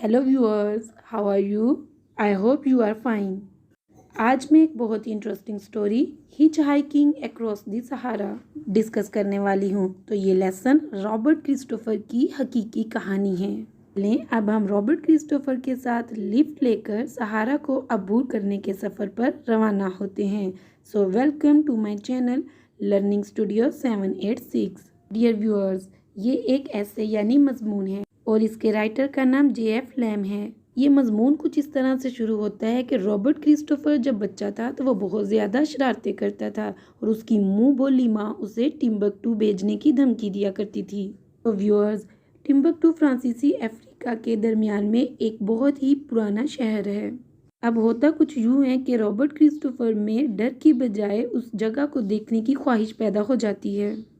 Hello viewers, how are you? I hope you are fine. आज मैं एक बहुत ही interesting story hitch hiking across the Sahara discuss करने वाली हूँ। तो ये लेसन रॉबर्ट क्रिस्टोफर की हकीकी कहानी है। अब हम रॉबर्ट क्रिस्टोफर के साथ लिफ्ट लेकर सहारा को अबूर करने के सफ़र पर रवाना होते हैं। So welcome to my channel learning studio 786। Dear viewers, ये एक ऐसे यानी मजमून है और इसके राइटर का नाम J.F. लैम है। ये मजमून कुछ इस तरह से शुरू होता है कि रॉबर्ट क्रिस्टोफर जब बच्चा था तो वो बहुत ज़्यादा शरारतें करता था और उसकी मुंह बोली माँ उसे टिम्बकटू भेजने की धमकी दिया करती थी। तो व्यूअर्स, टिम्बकटू फ्रांसीसी अफ्रीका के दरमियान में एक बहुत ही पुराना शहर है। अब होता कुछ यूँ है कि रॉबर्ट क्रिस्टोफर में डर की बजाय उस जगह को देखने की ख्वाहिश पैदा हो जाती है।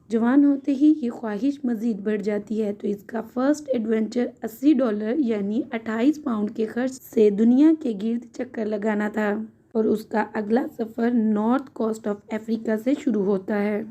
जवान होते ही ये ख्वाहिश मज़ीद बढ़ जाती है तो इसका फर्स्ट एडवेंचर $80 यानी 28 पाउंड के खर्च से दुनिया के गिर्द चक्कर लगाना था और उसका अगला सफ़र नॉर्थ कोस्ट ऑफ अफ्रीका से शुरू होता है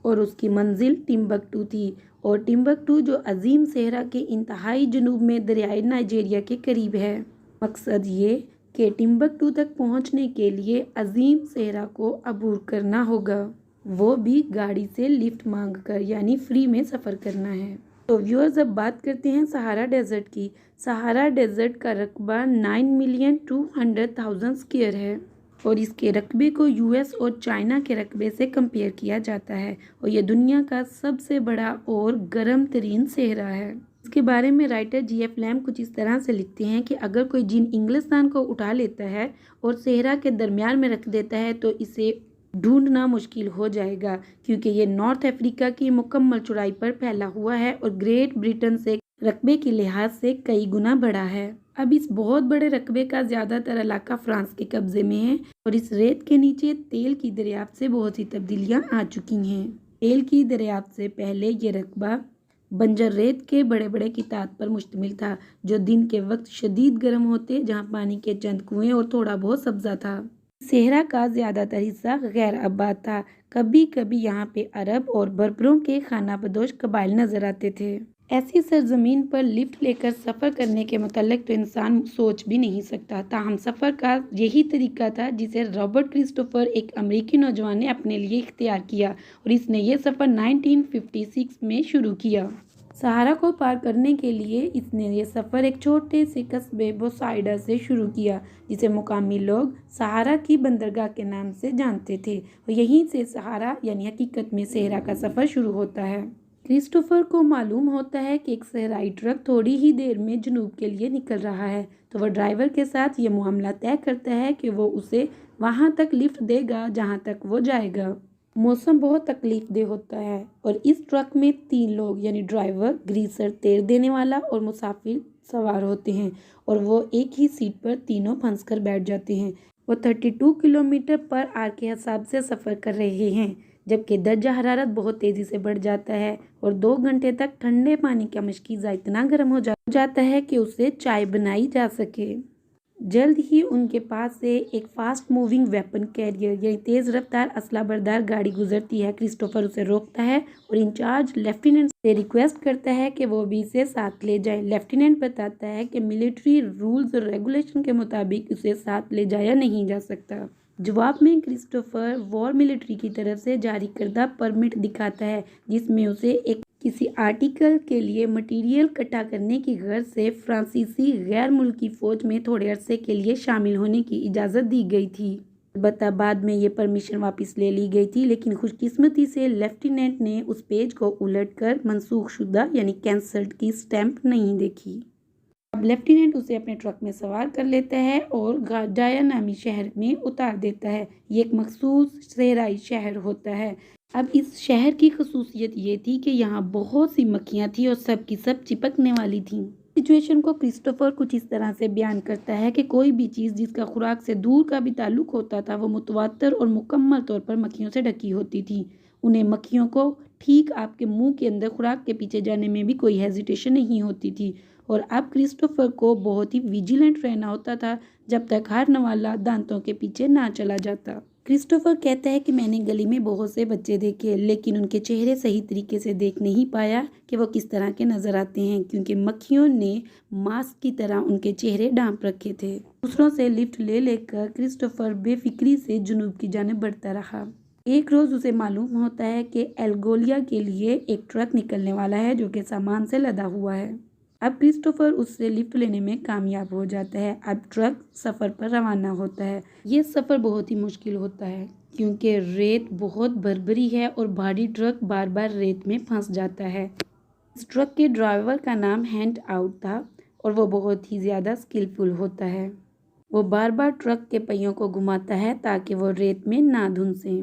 और उसकी मंजिल टिम्बकटू थी। और टिम्बकटू जो अजीम सहरा के इंतहाई जनूब में दरियाई नाइजीरिया के करीब है। मकसद ये कि टिम्बकटू तक पहुंचने के लिए अजीम सहरा को अबूर करना होगा, वो भी गाड़ी से लिफ्ट मांगकर, यानी फ्री में सफ़र करना है। तो व्यूअर्स, अब बात करते हैं सहारा डेजर्ट की। सहारा डेजर्ट का रकबा 9,200,000 स्क्वायर है और इसके रकबे को यूएस और चाइना के रकबे से कंपेयर किया जाता है और यह दुनिया का सबसे बड़ा और गर्म तरीन सहरा है। इसके बारे में राइटर J.F. लैम कुछ इस तरह से लिखते हैं कि अगर कोई जिन इंग्लिस्तान को उठा लेता है और सहरा के दरमियान में रख देता है तो इसे ढूंढना मुश्किल हो जाएगा, क्योंकि ये नॉर्थ अफ्रीका की मुकम्मल चौड़ाई पर फैला हुआ है और ग्रेट ब्रिटेन से रकबे के लिहाज से कई गुना बड़ा है। अब इस बहुत बड़े रकबे का ज़्यादातर इलाका फ्रांस के कब्जे में है और इस रेत के नीचे तेल की दरियाफ्त से बहुत सी तब्दीलियां आ चुकी हैं। तेल की दरियाफ्त से पहले ये रकबा बंजर रेत के बड़े बड़े किताब पर मुश्तमिल था जो दिन के वक्त शदीद गर्म होते, जहाँ पानी के चंद कुएं और थोड़ा बहुत सब्जा था। सहरा का ज़्यादातर हिस्सा गैर आबाद था। कभी कभी यहाँ पे अरब और बर्बरों के खाना बदोश कबाइल नजर आते थे। ऐसी सरजमीन पर लिफ्ट लेकर सफ़र करने के मुतल्लिक तो इंसान सोच भी नहीं सकता। ताहम सफ़र का यही तरीका था जिसे रॉबर्ट क्रिस्टोफर, एक अमेरिकी नौजवान, ने अपने लिए इख्तियार किया और इसने ये सफ़र 1956 में शुरू किया। सहारा को पार करने के लिए इसने ये सफ़र एक छोटे से कस्बे बोसाइडा से शुरू किया, जिसे मुकामी लोग सहारा की बंदरगाह के नाम से जानते थे और यहीं से सहारा यानी हकीकत में सहरा का सफ़र शुरू होता है। क्रिस्टोफर को मालूम होता है कि एक सहराई ट्रक थोड़ी ही देर में जनूब के लिए निकल रहा है, तो वह ड्राइवर के साथ ये मामला तय करता है कि वो उसे वहाँ तक लिफ्ट देगा जहाँ तक वो जाएगा। मौसम बहुत तकलीफदेह होता है और इस ट्रक में 3 लोग यानी ड्राइवर, ग्रीसर, तेल देने वाला और मुसाफिर सवार होते हैं और वो एक ही सीट पर तीनों फंस कर बैठ जाते हैं। वो 32 किलोमीटर पर आवर के हिसाब से सफ़र कर रहे हैं, जबकि दर्जा हरारत बहुत तेज़ी से बढ़ जाता है और 2 घंटे तक ठंडे पानी का मशकीज़ा इतना गर्म हो जाता है कि उससे चाय बनाई जा सके। जल्द ही उनके पास से एक फास्ट मूविंग वेपन कैरियर यानी तेज़ रफ्तार असला बरदार गाड़ी गुजरती है। क्रिस्टोफर उसे रोकता है और इंचार्ज लेफ्टिनेंट से रिक्वेस्ट करता है कि वो भी इसे साथ ले जाए। लेफ्टिनेंट बताता है कि मिलिट्री रूल्स और रेगुलेशन के मुताबिक उसे साथ ले जाया नहीं जा सकता। जवाब में क्रिस्टोफर वॉर मिलिट्री की तरफ से जारी करदा परमिट दिखाता है, जिसमें उसे एक किसी आर्टिकल के लिए मटेरियल इकट्ठा करने की गर्ज से फ्रांसीसी गैर मुल्की फ़ौज में थोड़े अरसे के लिए शामिल होने की इजाज़त दी गई थी। अलबत्ता बाद में ये परमिशन वापस ले ली गई थी, लेकिन खुशकिस्मती से लेफ्टिनेंट ने उस पेज को उलटकर मनसूख शुदा यानी कैंसल्ड की स्टैंप नहीं देखी। अब लेफ्टिनेंट उसे अपने ट्रक में सवार कर लेता है और गाडाया नामी शहर में उतार देता है। ये एक मखसूस सहराई शहर होता है। अब इस शहर की खसूसियत ये थी कि यहाँ बहुत सी मक्खियाँ थी और सब की सब चिपकने वाली थीं। सिचुएशन को क्रिस्टोफर कुछ इस तरह से बयान करता है कि कोई भी चीज़ जिसका खुराक से दूर का भी ताल्लुक होता था वो मुतवातर और मुकम्मल तौर पर मक्खियों से ढकी होती थी। उन्हें मक्खियों को ठीक आपके मुंह के अंदर खुराक के पीछे जाने में भी कोई हेजिटेशन नहीं होती थी और अब क्रिस्टोफर को बहुत ही विजिलेंट रहना होता था जब तक हर नवाला दांतों के पीछे ना चला जाता। کرسٹوفر کہتا ہے کہ میں نے گلی میں بہت سے بچے دیکھے لیکن ان کے چہرے صحیح طریقے سے دیکھ نہیں پایا کہ وہ کس طرح کے نظر آتے ہیں کیونکہ مکھیوں نے ماسک کی طرح ان کے چہرے ڈھانپ رکھے تھے۔ دوسروں سے لفٹ لے لے کر کرسٹوفر بے فکری سے جنوب کی جانب بڑھتا رہا۔ ایک روز اسے معلوم ہوتا ہے کہ الگولیا کے لیے ایک ٹرک نکلنے والا ہے جو کہ سامان سے لدا ہوا ہے۔ اب کرسٹوفر اس سے لفٹ لینے میں کامیاب ہو جاتا ہے۔ اب ٹرک سفر پر روانہ ہوتا ہے۔ یہ سفر بہت ہی مشکل ہوتا ہے کیونکہ ریت بہت بھربری ہے اور بھاری ٹرک بار بار ریت میں پھنس جاتا ہے۔ اس ٹرک کے ڈرائیور کا نام ہینڈ آؤٹ تھا اور وہ بہت ہی زیادہ اسکلفل ہوتا ہے۔ وہ بار بار ٹرک کے پہیوں کو گھماتا ہے تاکہ وہ ریت میں نہ دھنسیں۔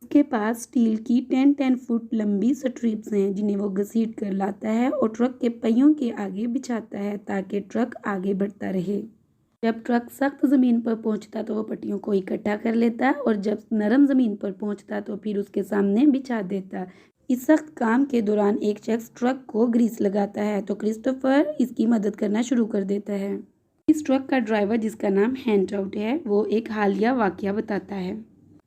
اس کے پاس اسٹیل کی 10 فٹ لمبی سٹرپس ہیں جنہیں وہ گھسیٹ کر لاتا ہے اور ٹرک کے پہیوں کے آگے بچھاتا ہے تاکہ ٹرک آگے بڑھتا رہے۔ جب ٹرک سخت زمین پر پہنچتا تو وہ پٹیوں کو اکٹھا کر لیتا اور جب نرم زمین پر پہنچتا تو پھر اس کے سامنے بچھا دیتا۔ اس سخت کام کے دوران ایک شخص ٹرک کو گریس لگاتا ہے تو کرسٹوفر اس کی مدد کرنا شروع کر دیتا ہے۔ اس ٹرک کا ڈرائیور جس کا نام ہینڈ آؤٹ ہے وہ ایک حالیہ واقعہ بتاتا ہے۔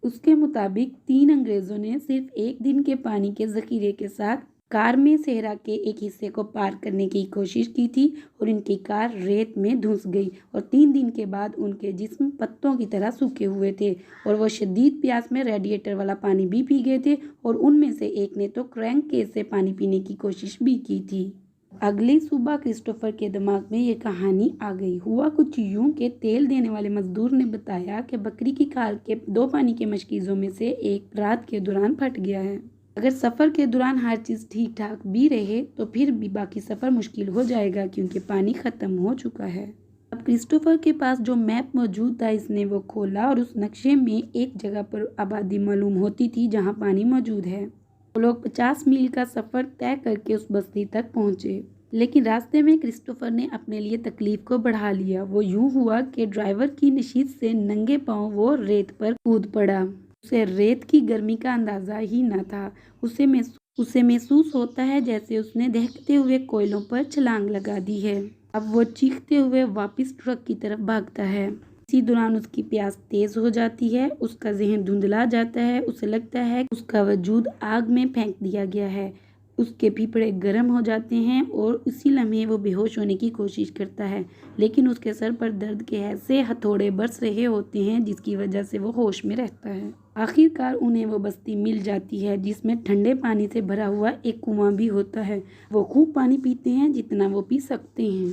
اس کے مطابق 3 انگریزوں نے صرف ایک دن کے پانی کے ذخیرے کے ساتھ کار میں صحرا کے ایک حصے کو پار کرنے کی کوشش کی تھی اور ان کی کار ریت میں دھنس گئی اور 3 دن کے بعد ان کے جسم پتوں کی طرح سوکھے ہوئے تھے اور وہ شدید پیاس میں ریڈیٹر والا پانی بھی پی گئے تھے اور ان میں سے ایک نے تو کرینک کیس سے پانی پینے کی کوشش بھی کی تھی۔ اگلی صبح کرسٹوفر کے دماغ میں یہ کہانی آ گئی۔ ہوا کچھ یوں کہ تیل دینے والے مزدور نے بتایا کہ بکری کی کھال کے 2 پانی کے مشکیزوں میں سے ایک رات کے دوران پھٹ گیا ہے۔ اگر سفر کے دوران ہر چیز ٹھیک ٹھاک بھی رہے تو پھر بھی باقی سفر مشکل ہو جائے گا کیونکہ پانی ختم ہو چکا ہے۔ اب کرسٹوفر کے پاس جو میپ موجود تھا اس نے وہ کھولا اور اس نقشے میں ایک جگہ پر آبادی معلوم ہوتی تھی جہاں پانی موجود ہے۔ وہ لوگ 50 میل کا سفر طے کر کے اس بستی تک پہنچے لیکن راستے میں کرسٹوفر نے اپنے لیے تکلیف کو بڑھا لیا۔ وہ یوں ہوا کہ ڈرائیور کی نشست سے ننگے پاؤں وہ ریت پر کود پڑا۔ اسے ریت کی گرمی کا اندازہ ہی نہ تھا۔ اسے محسوس ہوتا ہے جیسے اس نے دہکتے ہوئے کوئلوں پر چھلانگ لگا دی ہے۔ اب وہ چیختے ہوئے واپس ٹرک کی طرف بھاگتا ہے۔ اسی دوران اس کی پیاس تیز ہو جاتی ہے، اس کا ذہن دھندلا جاتا ہے، اسے لگتا ہے کہ اس کا وجود آگ میں پھینک دیا گیا ہے۔ اس کے پھیپھڑے گرم ہو جاتے ہیں اور اسی لمحے وہ بے ہوش ہونے کی کوشش کرتا ہے لیکن اس کے سر پر درد کے ایسے ہتھوڑے برس رہے ہوتے ہیں جس کی وجہ سے وہ ہوش میں رہتا ہے۔ آخر کار انہیں وہ بستی مل جاتی ہے جس میں ٹھنڈے پانی سے بھرا ہوا ایک کنواں بھی ہوتا ہے۔ وہ خوب پانی پیتے ہیں جتنا وہ پی سکتے ہیں۔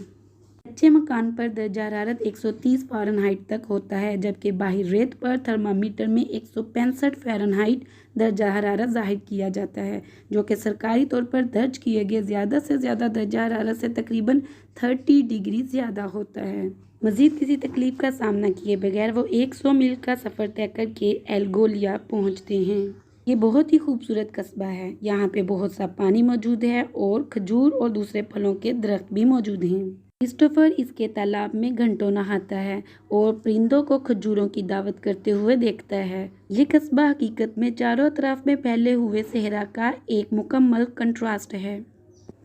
کچے مکان پر درجہ حرارت 130 فارنہائٹ تک ہوتا ہے جبکہ باہر ریت پر تھرمامیٹر میں 165 فارنہائٹ درجہ حرارت ظاہر کیا جاتا ہے جو کہ سرکاری طور پر درج کیے گئے زیادہ سے زیادہ درجہ حرارت سے تقریباً 30 ڈگری زیادہ ہوتا ہے۔ مزید کسی تکلیف کا سامنا کیے بغیر وہ 100 میل کا سفر طے کر کے الگولیا پہنچتے ہیں۔ یہ بہت ہی خوبصورت قصبہ ہے۔ یہاں پہ بہت سا پانی موجود ہے اور کھجور اور دوسرے پھلوں کے درخت بھی موجود ہیں۔ کرسٹوفر اس کے تالاب میں گھنٹوں نہاتا ہے اور پرندوں کو کھجوروں کی دعوت کرتے ہوئے دیکھتا ہے۔ یہ قصبہ حقیقت میں چاروں طرف میں پھیلے ہوئے صحرا کا ایک مکمل کنٹراسٹ ہے۔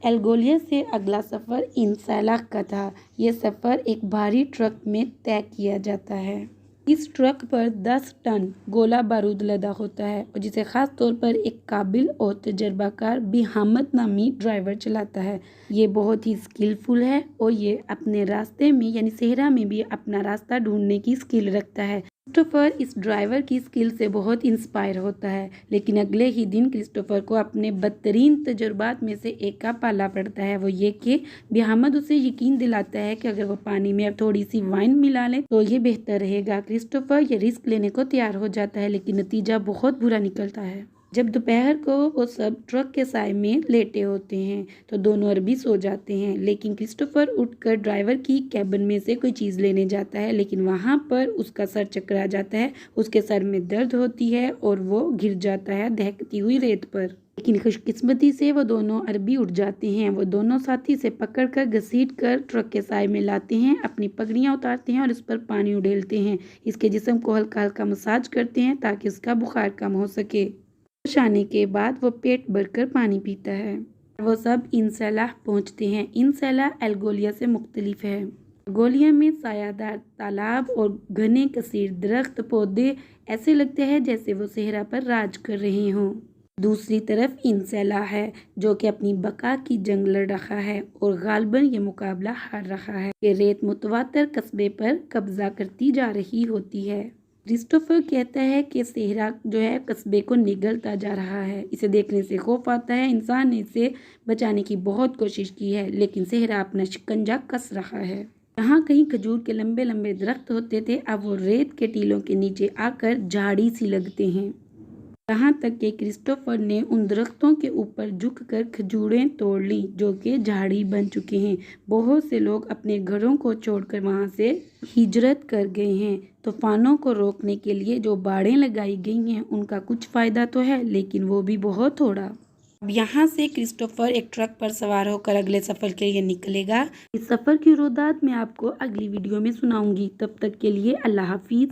الگولیا سے اگلا سفر انسیلاک کا تھا۔ یہ سفر ایک بھاری ٹرک میں طے کیا جاتا ہے۔ اس ٹرک پر 10 ٹن گولہ بارود لدا ہوتا ہے اور جسے خاص طور پر ایک قابل اور تجربہ کار بہامت نامی ڈرائیور چلاتا ہے۔ یہ بہت ہی اسکلفل ہے اور یہ اپنے راستے میں یعنی صحرا میں بھی اپنا راستہ ڈھونڈنے کی اسکل رکھتا ہے۔ کرسٹوفر اس ڈرائیور کی اسکل سے بہت انسپائر ہوتا ہے لیکن اگلے ہی دن کرسٹوفر کو اپنے بدترین تجربات میں سے ایک کا پالا پڑتا ہے۔ وہ یہ کہ بہامت اسے یقین دلاتا ہے کہ اگر وہ پانی میں اب تھوڑی سی وائن ملا لے تو یہ بہتر رہے گا۔ کرسٹوفر یہ رسک لینے کو تیار ہو جاتا ہے لیکن نتیجہ بہت برا نکلتا ہے۔ جب دوپہر کو وہ سب ٹرک کے سائے میں لیٹے ہوتے ہیں تو دونوں عربی سو جاتے ہیں لیکن کرسٹوفر اٹھ کر ڈرائیور کی کیبن میں سے کوئی چیز لینے جاتا ہے لیکن وہاں پر اس کا سر چکرا جاتا ہے، اس کے سر میں درد ہوتی ہے اور وہ گر جاتا ہے دہکتی ہوئی ریت پر۔ لیکن خوش قسمتی سے وہ دونوں عربی اٹھ جاتے ہیں۔ وہ دونوں ساتھی سے پکڑ کر گھسیٹ کر ٹرک کے سائے میں لاتے ہیں، اپنی پگڑیاں اتارتے ہیں اور اس پر پانی اڈیلتے ہیں، اس کے جسم کو ہلکا ہلکا مساج کرتے ہیں تاکہ اس کا بخار کم ہو سکے۔ ہوش آنے کے بعد وہ پیٹ بھر کر پانی پیتا ہے۔ وہ سب انسیلاک پہنچتے ہیں۔ انسیلاک الگولیا سے مختلف ہے۔ मंगोलिया में सायादार तालाब और घने कसीर दरख्त पौधे ऐसे लगते हैं जैसे वो सहरा पर राज कर रहे हों। दूसरी तरफ इनसेला है जो कि अपनी बका की जंग लड़ रहा है और गालबन ये मुकाबला हार रहा है कि रेत मुतवातर कस्बे पर कब्जा करती जा रही होती है। क्रिस्टोफर कहता है कि सहरा जो है कस्बे को निगलता जा रहा है। इसे देखने से खौफ आता है। इंसान ने इसे बचाने की बहुत कोशिश की है लेकिन सहरा अपना शिकंजा कस रहा है। जहाँ कहीं खजूर के लंबे लंबे दरख्त होते थे अब वो रेत के टीलों के नीचे आकर झाड़ी सी लगते हैं। यहाँ तक कि क्रिस्टोफर ने उन दरख्तों के ऊपर झुककर खजूरें तोड़ ली जो कि झाड़ी बन चुके हैं। बहुत से लोग अपने घरों को छोड़कर वहाँ से हिजरत कर गए हैं। तूफानों को रोकने के लिए जो बाड़ें लगाई गई हैं उनका कुछ फ़ायदा तो है लेकिन वो भी बहुत थोड़ा। अब यहाँ से क्रिस्टोफर एक ट्रक पर सवार होकर अगले सफ़र के लिए निकलेगा। इस सफ़र की रोदात मैं आपको अगली वीडियो में सुनाऊंगी। तब तक के लिए अल्लाह हाफिज़।